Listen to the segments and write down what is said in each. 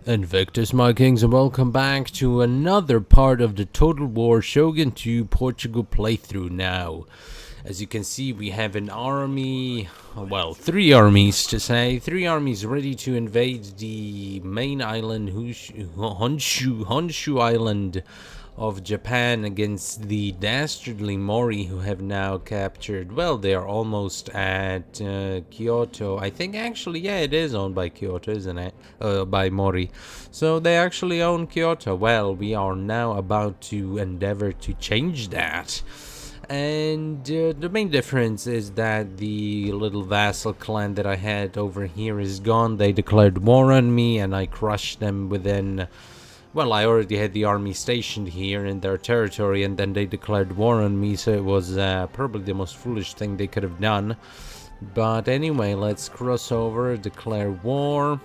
Invictus, my kings, and welcome back to another part of the Total War Shogun 2 Portugal playthrough now. As you can see, we have an army, well, three armies to say, three armies ready to invade the main island, Honshu Island of Japan against the dastardly Mori, who have now captured, well, they are almost at Kyoto. I think actually, yeah, it is owned by Kyoto, isn't it? By Mori. So they actually own Kyoto. Well, we are now about to endeavor to change that. And the main difference is that the little vassal clan that I had over here is gone. They declared war on me and I crushed them within... Well, I already had the army stationed here in their territory, and then they declared war on me, so it was probably the most foolish thing they could have done. But anyway, let's cross over, declare war,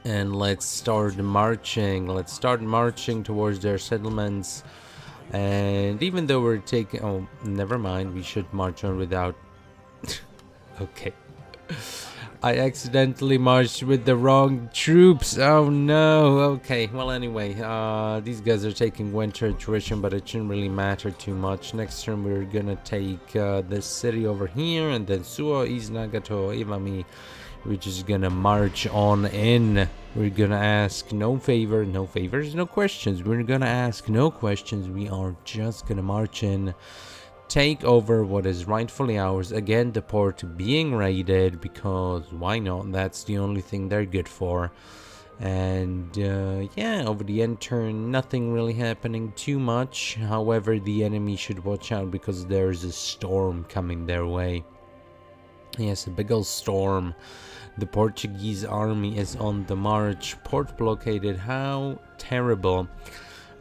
and let's start marching. Let's start marching towards their settlements. And even though we're taking... Oh, never mind, we should march on without... Okay. I accidentally marched with the wrong troops. Oh no. Okay, well anyway, these guys are taking winter attrition, but it shouldn't really matter too much. Next turn we're gonna take this city over here, and then Suo, East Nagato, Iwami. We're just gonna march on in. We're gonna ask no favors, no questions. We're gonna ask no questions. We are just gonna march in, take over what is rightfully ours. Again, the port being raided, because why not? That's the only thing they're good for. And yeah, over the end turn, nothing really happening too much. However, the enemy should watch out because there's a storm coming their way. Yes, a big old storm. The Portuguese army is on the march. Port blockaded. How terrible.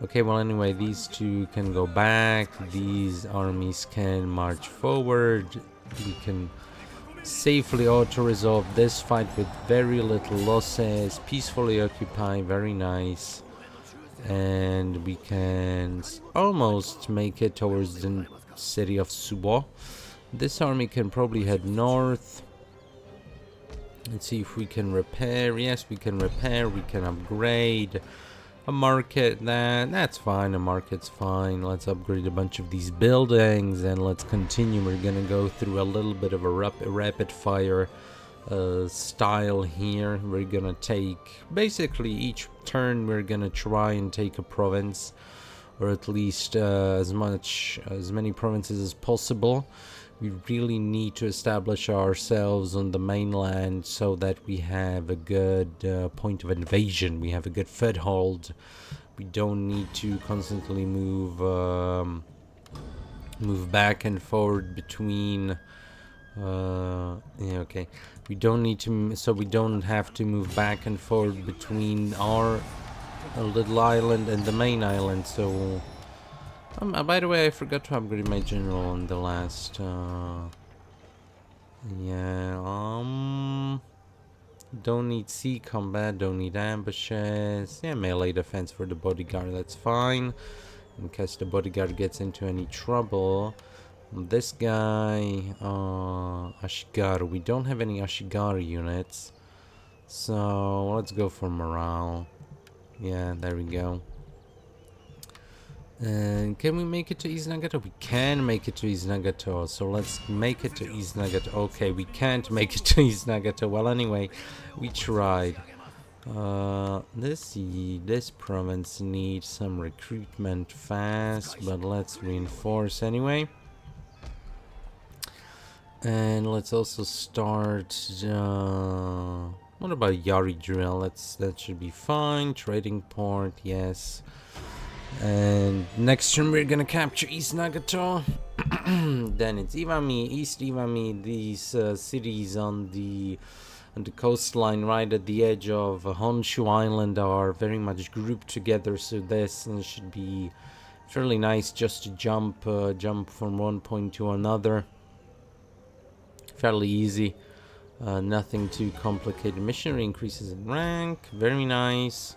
Okay, well anyway, these two can go back. These armies can march forward. We can safely auto-resolve this fight with very little losses. Peacefully occupy. Very nice. And we can almost make it towards the city of Subo. This army can probably head north. Let's see if we can repair. Yes, we can repair. We can upgrade. A market, that's fine. A market's fine. Let's upgrade a bunch of these buildings and let's continue. We're gonna go through a little bit of a rapid fire style here. We're gonna take basically each turn we're gonna try and take a province, or at least as many provinces as possible. We really need to establish ourselves on the mainland so that we have a good point of invasion. We have a good foothold. We don't need to constantly move back and forward between. Yeah, okay. We don't need to, so we don't have to move back and forward between our little island and the main island. So. By the way, I forgot to upgrade my general on the last, don't need sea combat, don't need ambushes, yeah, melee defense for the bodyguard, that's fine, in case the bodyguard gets into any trouble. This guy, Ashigaru, we don't have any Ashigaru units, so let's go for morale. Yeah, there we go. And can we make it to East Nagato? We can make it to East Nagato, so let's make it to East Nagato. Okay, we can't make it to East Nagato. Well, anyway, we tried. This province needs some recruitment fast, but let's reinforce anyway. And let's also start. What about Yari Drill? That should be fine. Trading port, yes. And next turn we're gonna capture East Nagato. Then it's Iwami, East Iwami. These cities on the coastline right at the edge of Honshu Island are very much grouped together, so this should be fairly nice just to jump from one point to another. Fairly easy, nothing too complicated. Missionary increases in rank, very nice.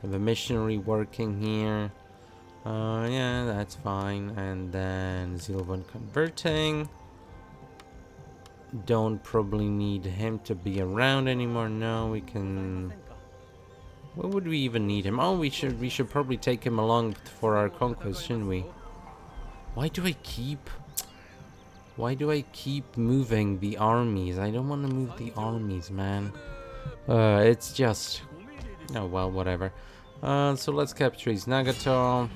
Have a missionary working here. Yeah, that's fine. And then Zilvan converting. Don't probably need him to be around anymore. No, we can Where would we even need him? Oh, we should probably take him along for our conquest, shouldn't we? Why do I keep moving the armies? I don't want to move the armies, man. It's just... Oh, well, whatever. So let's capture his Nagato.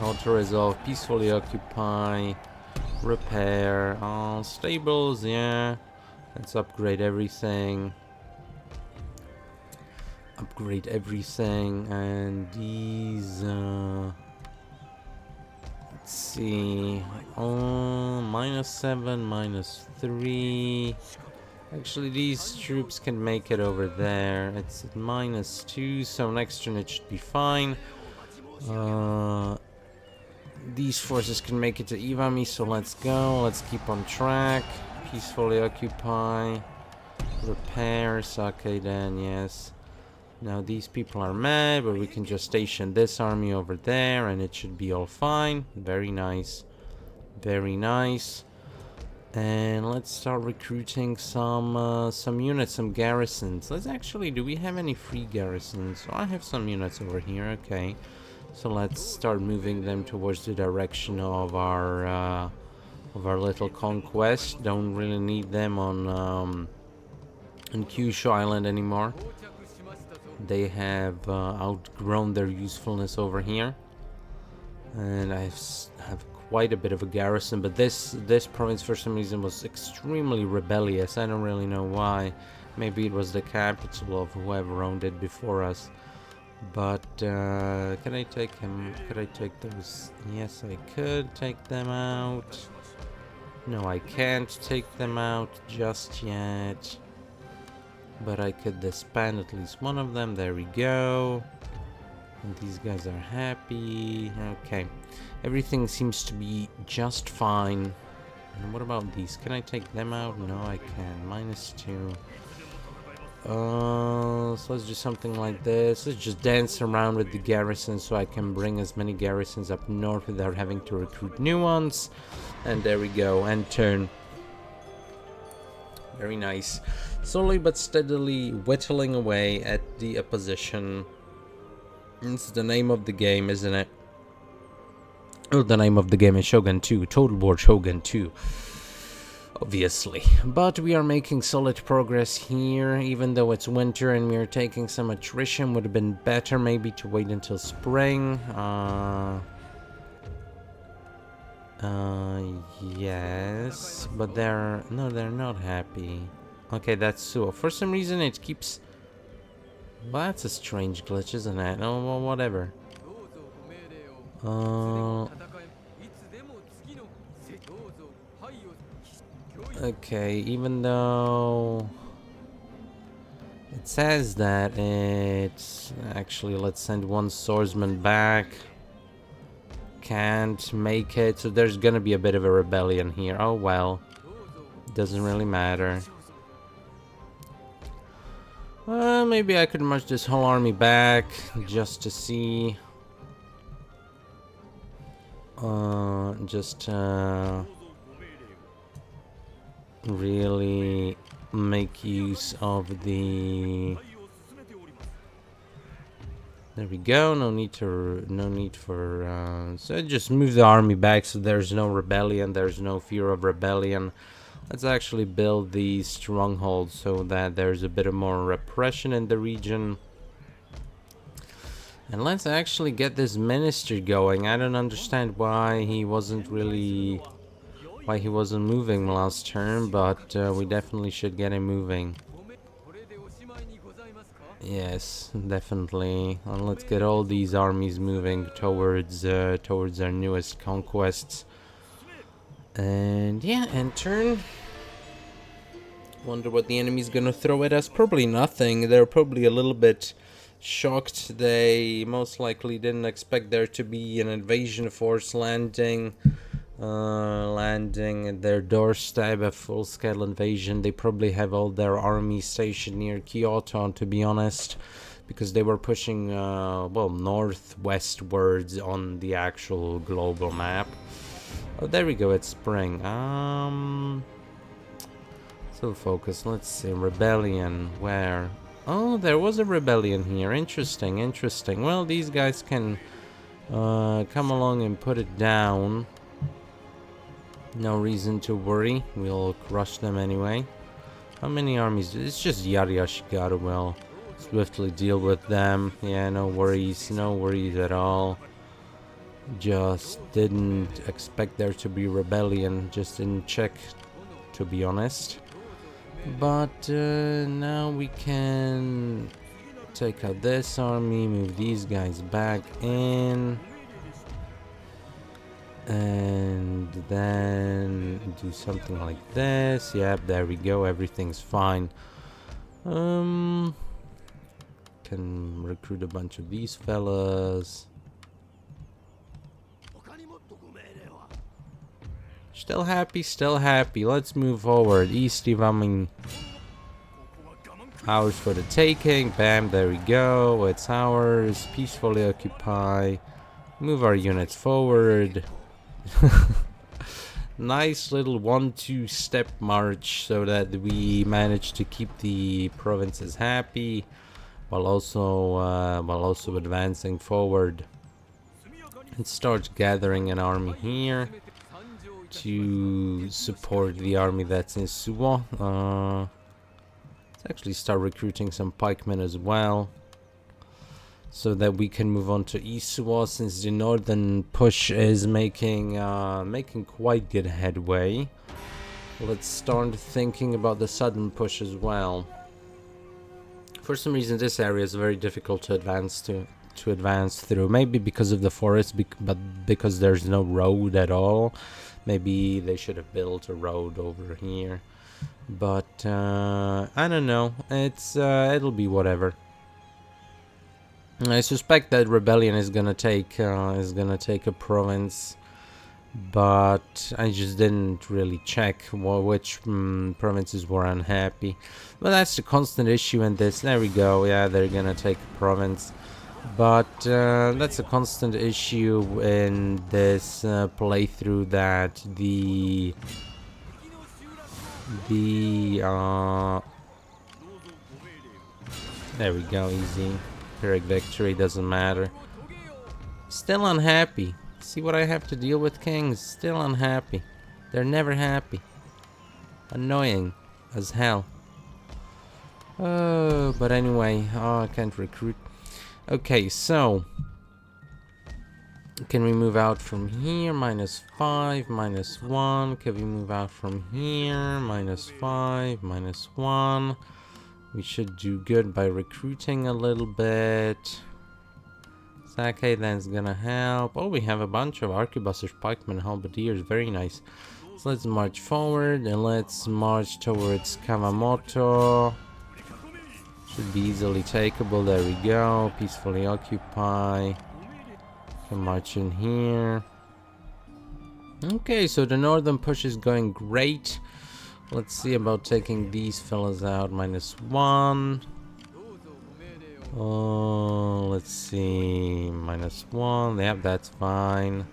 Auto-resolve, peacefully occupy, repair, stables, yeah. Let's upgrade everything. Upgrade everything, and these, let's see, -7, -3. Actually, these troops can make it over there. It's at -2, so next turn it should be fine. These forces can make it to Iwami, so let's go. Let's keep on track. Peacefully occupy. Repair, Sakeden, yes. Now these people are mad, but we can just station this army over there and it should be all fine. Very nice. Very nice. And let's start recruiting some units, some garrisons. Let's actually, do we have any free garrisons? Oh, I have some units over here, okay. So let's start moving them towards the direction of our little conquest. Don't really need them on Kyushu Island anymore. They have outgrown their usefulness over here, and I have quite a bit of a garrison. But this province for some reason was extremely rebellious. I don't really know why. Maybe it was the capital of whoever owned it before us. But can I take him? Could I take those? Yes, I could take them out. No, I can't take them out just yet. But I could disband at least one of them. There we go. And these guys are happy. Okay. Everything seems to be just fine. And what about these? Can I take them out? No, I can. -2. So let's do something like this. Let's just dance around with the garrison so I can bring as many garrisons up north without having to recruit new ones. And there we go. And turn. Very nice. Slowly but steadily whittling away at the opposition. It's the name of the game, isn't it? Oh, the name of the game is Shogun 2. Total War Shogun 2. Obviously. But we are making solid progress here, even though it's winter and we are taking some attrition. Would have been better maybe to wait until spring. Yes, but they're not happy. Okay, that's so. For some reason it keeps... Well, that's a strange glitch, isn't it? Oh, well, whatever. Okay, even though it says that it's... Actually, let's send one swordsman back. Can't make it, so there's gonna be a bit of a rebellion here. Oh well, doesn't really matter. Maybe I could march this whole army back just to see. Really make use of the... There we go. No need for so just move the army back so there's no rebellion, there's no fear of rebellion. Let's actually build these strongholds so that there's a bit of more repression in the region. And let's actually get this minister going. I don't understand why he wasn't moving last turn, but we definitely should get him moving. Yes, definitely. And let's get all these armies moving towards our newest conquests. And yeah, and turn. Wonder what the enemy's gonna throw at us. Probably nothing. They're probably a little bit shocked. They most likely didn't expect there to be an invasion force landing at their doorstep, a full-scale invasion. They probably have all their armies stationed near Kyoto, to be honest, because they were pushing well, northwestwards on the actual global map. Oh, there we go, it's spring. So focus, let's see, rebellion, where? Oh, there was a rebellion here. Interesting, interesting. Well, these guys can come along and put it down. No reason to worry. We'll crush them anyway. How many armies? It's just Yariashigaru. Well, swiftly deal with them. Yeah, no worries at all. Just didn't expect there to be rebellion. Just didn't check, to be honest. But now we can take out this army, move these guys back in, and then do something like this. Yep, there we go. Everything's fine. Can recruit a bunch of these fellas. Still happy, still happy. Let's move forward. East Ivaming. Ours for the taking. Bam, there we go. It's ours. Peacefully occupy. Move our units forward. Nice little 1-2 step march so that we manage to keep the provinces happy while also advancing forward. And start gathering an army here to support the army that's in Suwa. Let's actually start recruiting some pikemen as well, so that we can move on to East Suwa, since the northern push is making quite good headway. Let's start thinking about the southern push as well. For some reason, this area is very difficult to advance through. Maybe because of the forest, but because there's no road at all. Maybe they should have built a road over here, but I don't know. It'll be whatever. I suspect that rebellion is gonna take a province, but I just didn't really check which provinces were unhappy. But that's the constant issue in this. There we go. Yeah, they're gonna take a province. But that's a constant issue in this playthrough, that there we go, easy. Pyrrhic victory, doesn't matter. Still unhappy. See what I have to deal with, kings? Still unhappy. They're never happy. Annoying as hell. But anyway, I can't recruit. Okay, so can we move out from here? -5, -1. Can we move out from here? -5, -1. We should do good by recruiting a little bit. Sake then's gonna help. Oh, we have a bunch of arquebusiers, pikemen, halberdiers. Very nice. So let's march forward and let's march towards Kawamoto. Should be easily takeable. There we go. Peacefully occupy. Can march in here. Okay, so the northern push is going great. Let's see about taking these fellas out. -1. Oh, let's see. -1. Yep, that's fine.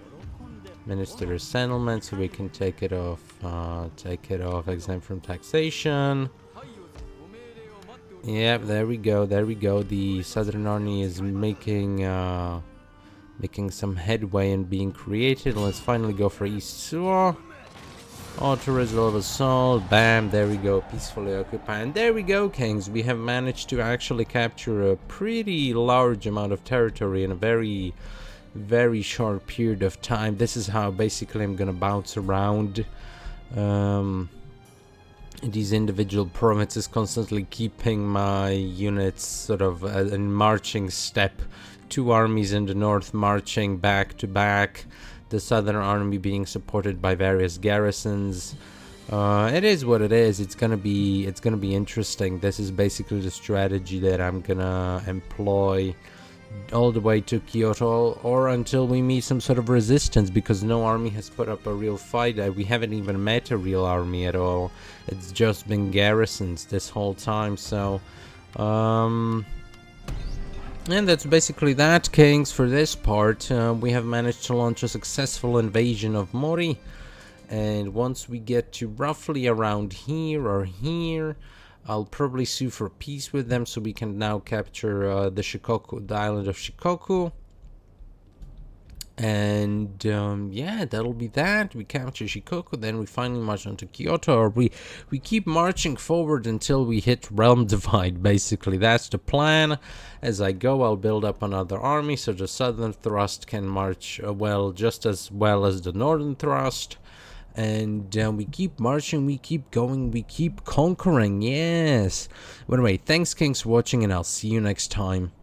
Minister of settlement, so we can take it off. Exempt from taxation. Yep, there we go. There we go. The southern army is making some headway and being created. Let's finally go for East Suwa. Auto resolve assault. Bam, there we go. Peacefully occupy. And there we go, kings. We have managed to actually capture a pretty large amount of territory in a very, very short period of time. This is how basically I'm gonna bounce around these individual provinces, constantly keeping my units sort of in marching step. 2 armies in the north marching back to back, the southern army being supported by various garrisons. It is what it is. It's gonna be interesting. This is basically the strategy that I'm gonna employ all the way to Kyoto, or until we meet some sort of resistance, because no army has put up a real fight. We haven't even met a real army at all. It's just been garrisons this whole time. So and that's basically that, kings, for this part. We have managed to launch a successful invasion of Mori, and once we get to roughly around here or here, I'll probably sue for peace with them so we can now capture the island of Shikoku. And yeah, that'll be that. We capture Shikoku, then we finally march on to Kyoto, or we keep marching forward until we hit Realm Divide. Basically, that's the plan. As I go, I'll build up another army so the southern thrust can march just as well as the northern thrust. And we keep marching, we keep going, we keep conquering. Yes. But anyway, thanks, Kings, for watching, and I'll see you next time.